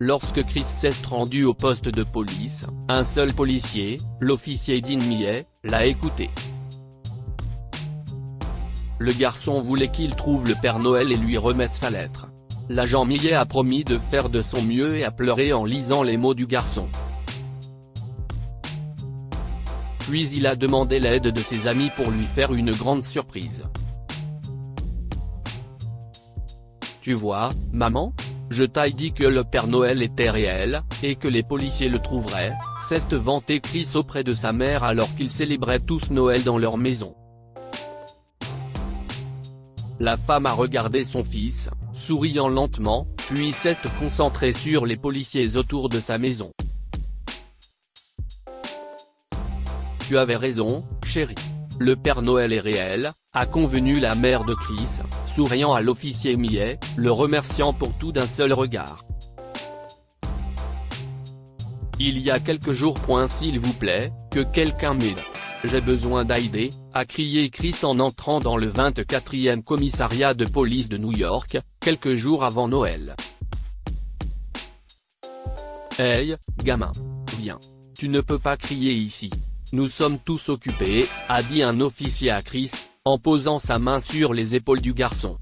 Lorsque Chris s'est rendu au poste de police, un seul policier, l'officier Dean Millet, l'a écouté. Le garçon voulait qu'il trouve le Père Noël et lui remette sa lettre. L'agent Millet a promis de faire de son mieux et a pleuré en lisant les mots du garçon. Puis il a demandé l'aide de ses amis pour lui faire une grande surprise. Tu vois, maman ? Je t'ai dit que le Père Noël était réel, et que les policiers le trouveraient, s'est vanté Chris auprès de sa mère alors qu'ils célébraient tous Noël dans leur maison. La femme a regardé son fils, souriant lentement, puis s'est concentrée sur les policiers autour de sa maison. Tu avais raison, chérie. Le Père Noël est réel, a convenu la mère de Chris, souriant à l'officier Millet, le remerciant pour tout d'un seul regard. Il y a quelques jours. S'il vous plaît, que quelqu'un m'aide. J'ai besoin d'aide, a crié Chris en entrant dans le 24e commissariat de police de New York, quelques jours avant Noël. Hey, gamin. Viens. Tu ne peux pas crier ici. Nous sommes tous occupés, a dit un officier à Chris, en posant sa main sur les épaules du garçon.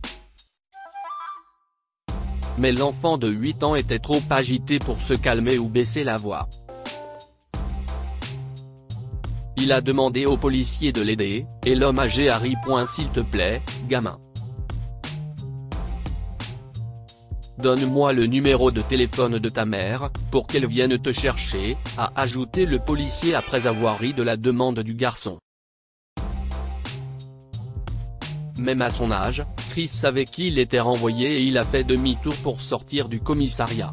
Mais l'enfant de 8 ans était trop agité pour se calmer ou baisser la voix. Il a demandé au policier de l'aider, et l'homme âgé a ri. S'il te plaît, gamin. Donne-moi le numéro de téléphone de ta mère, pour qu'elle vienne te chercher, a ajouté le policier après avoir ri de la demande du garçon. Même à son âge, Chris savait qu'il était renvoyé et il a fait demi-tour pour sortir du commissariat.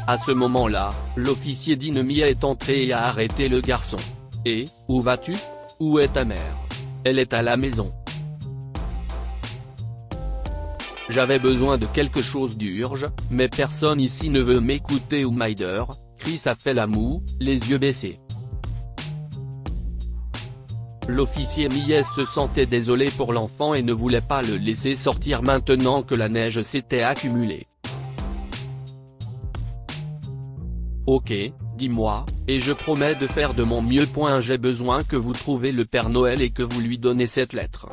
À ce moment-là, l'officier Dean Millet est entré et a arrêté le garçon. « Et, où vas-tu ? Où est ta mère ? Elle est à la maison. » J'avais besoin de quelque chose d'urgent, mais personne ici ne veut m'écouter ou m'aider. Chris a fait la moue, les yeux baissés. L'officier Millet se sentait désolé pour l'enfant et ne voulait pas le laisser sortir maintenant que la neige s'était accumulée. Ok, dis-moi, et je promets de faire de mon mieux. J'ai besoin que vous trouviez le Père Noël et que vous lui donnez cette lettre.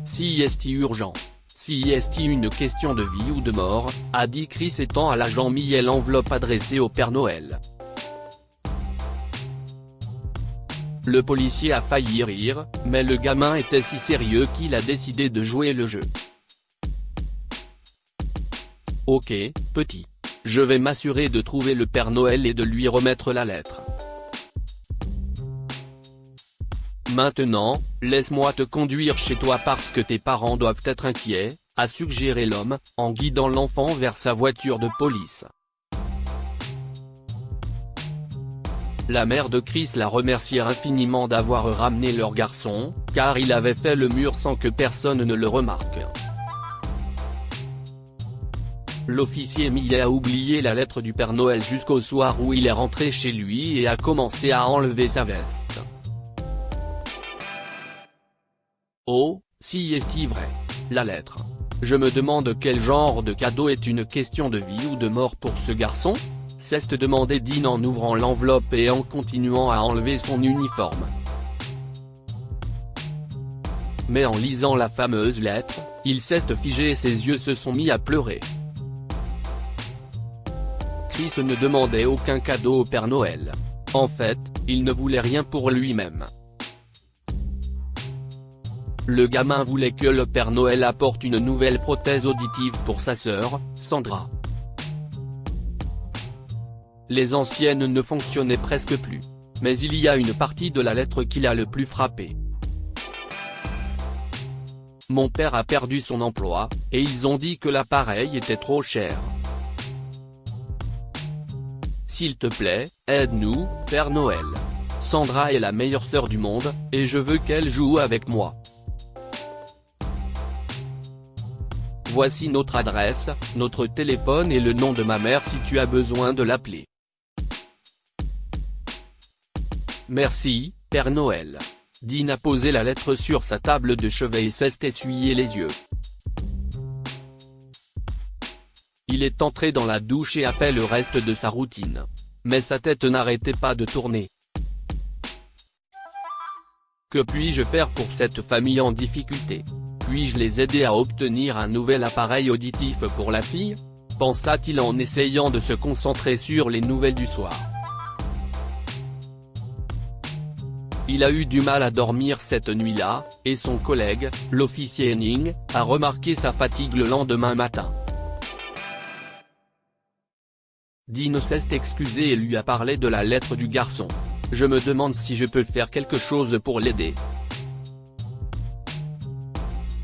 Si est urgent. Si est une question de vie ou de mort, a dit Chris étant à l'agent Millet l'enveloppe adressée au Père Noël. Le policier a failli rire, mais le gamin était si sérieux qu'il a décidé de jouer le jeu. Ok, petit. Je vais m'assurer de trouver le Père Noël et de lui remettre la lettre. Maintenant, laisse-moi te conduire chez toi parce que tes parents doivent être inquiets, a suggéré l'homme, en guidant l'enfant vers sa voiture de police. La mère de Chris la remerciait infiniment d'avoir ramené leur garçon, car il avait fait le mur sans que personne ne le remarque. L'officier Millet a oublié la lettre du Père Noël jusqu'au soir où il est rentré chez lui et a commencé à enlever sa veste. Oh, si est-il vrai. La lettre. Je me demande quel genre de cadeau est une question de vie ou de mort pour ce garçon ? S'est demandé Dean en ouvrant l'enveloppe et en continuant à enlever son uniforme. Mais en lisant la fameuse lettre, il s'est figé et ses yeux se sont mis à pleurer. Chris ne demandait aucun cadeau au Père Noël. En fait, il ne voulait rien pour lui-même. Le gamin voulait que le Père Noël apporte une nouvelle prothèse auditive pour sa sœur, Sandra. Les anciennes ne fonctionnaient presque plus. Mais il y a une partie de la lettre qui l'a le plus frappé. Mon père a perdu son emploi, et ils ont dit que l'appareil était trop cher. S'il te plaît, aide-nous, Père Noël. Sandra est la meilleure sœur du monde, et je veux qu'elle joue avec moi. Voici notre adresse, notre téléphone et le nom de ma mère si tu as besoin de l'appeler. Merci, Père Noël. Dean a posé la lettre sur sa table de chevet et s'est essuyé les yeux. Il est entré dans la douche et a fait le reste de sa routine. Mais sa tête n'arrêtait pas de tourner. Que puis-je faire pour cette famille en difficulté? Puis-je les aider à obtenir un nouvel appareil auditif pour la fille? Pensa-t-il en essayant de se concentrer sur les nouvelles du soir. Il a eu du mal à dormir cette nuit-là, et son collègue, l'officier Henning, a remarqué sa fatigue le lendemain matin. Dean s'est excusé et lui a parlé de la lettre du garçon. « Je me demande si je peux faire quelque chose pour l'aider.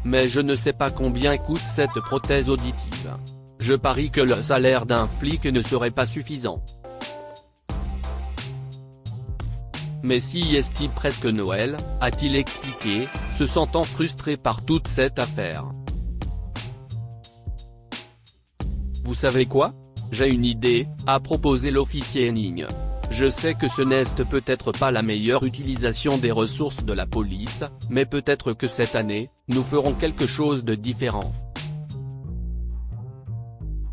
Mais je ne sais pas combien coûte cette prothèse auditive. Je parie que le salaire d'un flic ne serait pas suffisant. Mais si est-il presque Noël, a-t-il expliqué, se sentant frustré par toute cette affaire. Vous savez quoi? J'ai une idée, a proposé l'officier Henning. Je sais que ce n'est peut-être pas la meilleure utilisation des ressources de la police, mais peut-être que cette année, nous ferons quelque chose de différent.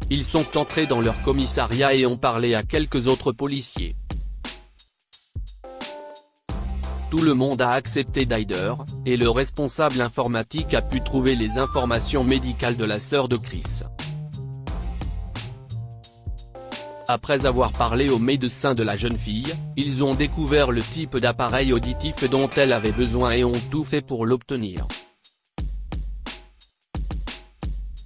Ils sont entrés dans leur commissariat et ont parlé à quelques autres policiers. Tout le monde a accepté Ryder, et le responsable informatique a pu trouver les informations médicales de la sœur de Chris. Après avoir parlé au médecin de la jeune fille, ils ont découvert le type d'appareil auditif dont elle avait besoin et ont tout fait pour l'obtenir.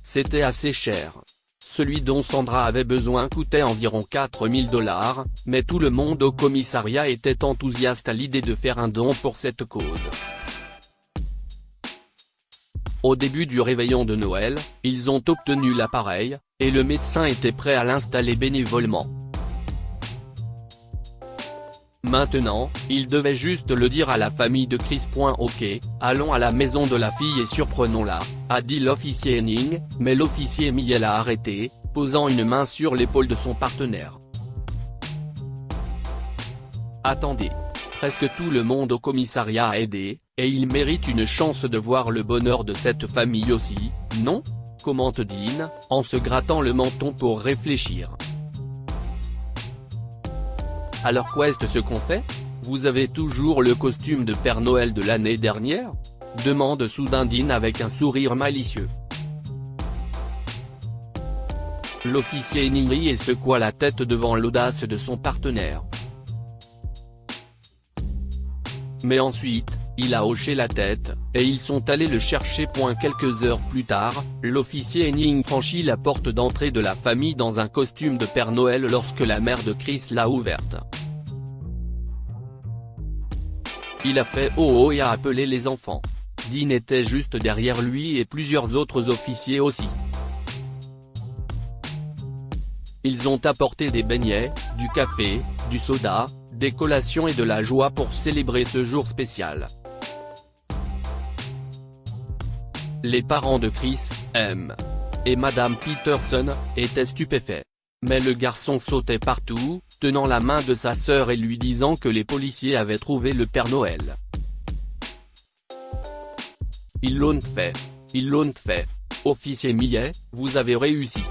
C'était assez cher. Celui dont Sandra avait besoin coûtait environ 4 000 $, mais tout le monde au commissariat était enthousiaste à l'idée de faire un don pour cette cause. Au début du réveillon de Noël, ils ont obtenu l'appareil, et le médecin était prêt à l'installer bénévolement. Maintenant, il devait juste le dire à la famille de Chris. Ok, allons à la maison de la fille et surprenons-la, a dit l'officier Henning, mais l'officier Millet l'a arrêté, posant une main sur l'épaule de son partenaire. Attendez. Presque tout le monde au commissariat a aidé, et il mérite une chance de voir le bonheur de cette famille aussi, non? Commente Dean, en se grattant le menton pour réfléchir. Alors quoi est-ce ce qu'on fait? Vous avez toujours le costume de Père Noël de l'année dernière? Demande soudain Dean avec un sourire malicieux. L'officier Henning rit et secoua la tête devant l'audace de son partenaire. Mais ensuite, il a hoché la tête, et ils sont allés le chercher. Quelques heures plus tard, l'officier Henning franchit la porte d'entrée de la famille dans un costume de Père Noël lorsque la mère de Chris l'a ouverte. Il a fait oh oh et a appelé les enfants. Dean était juste derrière lui et plusieurs autres officiers aussi. Ils ont apporté des beignets, du café, du soda, des collations et de la joie pour célébrer ce jour spécial. Les parents de Chris, M. et Madame Peterson, étaient stupéfaits. Mais le garçon sautait partout, tenant la main de sa sœur et lui disant que les policiers avaient trouvé le Père Noël. Ils l'ont fait. Ils l'ont fait. Officier Millet, vous avez réussi.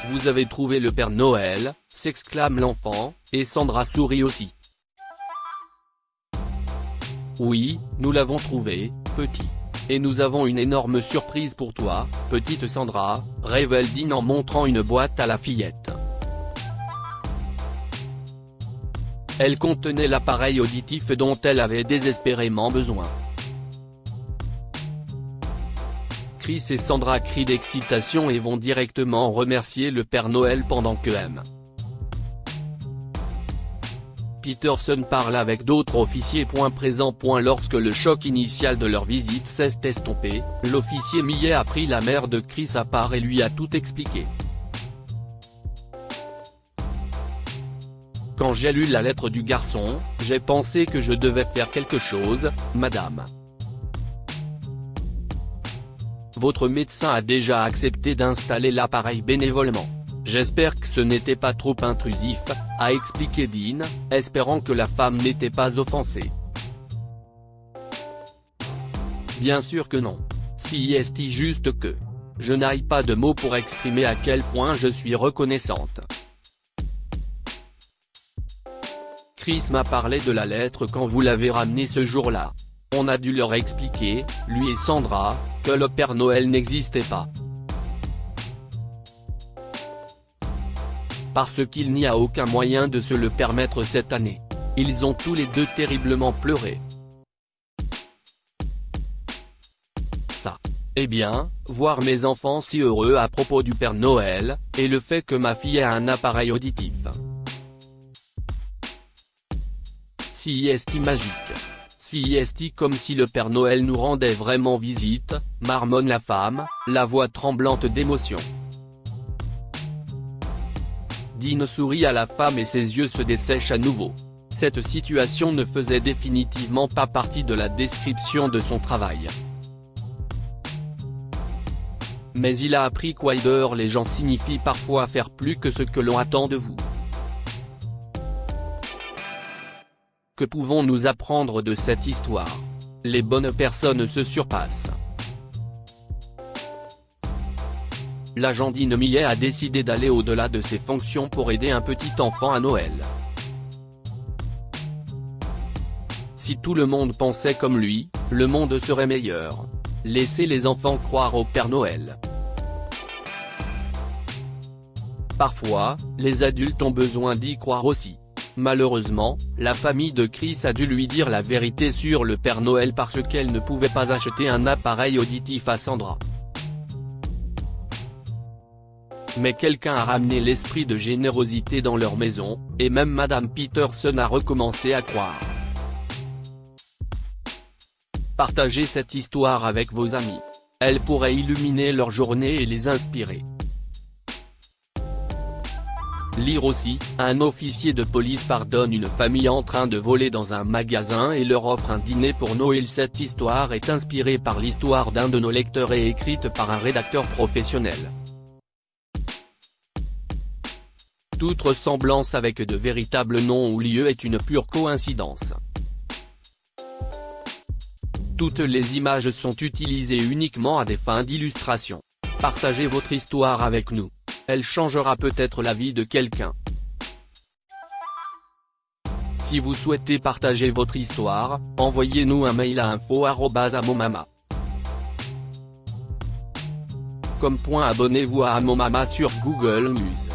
Vous avez trouvé le Père Noël, s'exclame l'enfant, et Sandra sourit aussi. Oui, nous l'avons trouvé, petit. Et nous avons une énorme surprise pour toi, petite Sandra, révèle Dean en montrant une boîte à la fillette. Elle contenait l'appareil auditif dont elle avait désespérément besoin. Chris et Sandra crient d'excitation et vont directement remercier le Père Noël pendant que M. Peterson parle avec d'autres officiers. Présents. Lorsque le choc initial de leur visite s'est estompé, l'officier Millet a pris la mère de Chris à part et lui a tout expliqué. Quand j'ai lu la lettre du garçon, j'ai pensé que je devais faire quelque chose, madame. Votre médecin a déjà accepté d'installer l'appareil bénévolement. J'espère que ce n'était pas trop intrusif, a expliqué Dean, espérant que la femme n'était pas offensée. Bien sûr que non. Si est juste que. Je n'ai pas de mots pour exprimer à quel point je suis reconnaissante. Chris m'a parlé de la lettre quand vous l'avez ramenée ce jour-là. On a dû leur expliquer, lui et Sandra, que le Père Noël n'existait pas. Parce qu'il n'y a aucun moyen de se le permettre cette année. Ils ont tous les deux terriblement pleuré. Ça. Eh bien, voir mes enfants si heureux à propos du Père Noël, et le fait que ma fille a un appareil auditif. CIST magique. CIST comme si le Père Noël nous rendait vraiment visite, marmonne la femme, la voix tremblante d'émotion. Dean sourit à la femme et ses yeux se dessèchent à nouveau. Cette situation ne faisait définitivement pas partie de la description de son travail. Mais il a appris qu'aider les gens signifie parfois faire plus que ce que l'on attend de vous. Que pouvons-nous apprendre de cette histoire? Les bonnes personnes se surpassent. L'agent Dean Millet a décidé d'aller au-delà de ses fonctions pour aider un petit enfant à Noël. Si tout le monde pensait comme lui, le monde serait meilleur. Laissez les enfants croire au Père Noël. Parfois, les adultes ont besoin d'y croire aussi. Malheureusement, la famille de Chris a dû lui dire la vérité sur le Père Noël parce qu'elle ne pouvait pas acheter un appareil auditif à Sandra. Mais quelqu'un a ramené l'esprit de générosité dans leur maison, et même Madame Peterson a recommencé à croire. Partagez cette histoire avec vos amis. Elle pourrait illuminer leur journée et les inspirer. Lire aussi, un officier de police pardonne une famille en train de voler dans un magasin et leur offre un dîner pour Noël. Cette histoire est inspirée par l'histoire d'un de nos lecteurs et écrite par un rédacteur professionnel. Toute ressemblance avec de véritables noms ou lieux est une pure coïncidence. Toutes les images sont utilisées uniquement à des fins d'illustration. Partagez votre histoire avec nous. Elle changera peut-être la vie de quelqu'un. Si vous souhaitez partager votre histoire, envoyez-nous un mail à info@amomama.com. Abonnez-vous à Amomama sur Google News.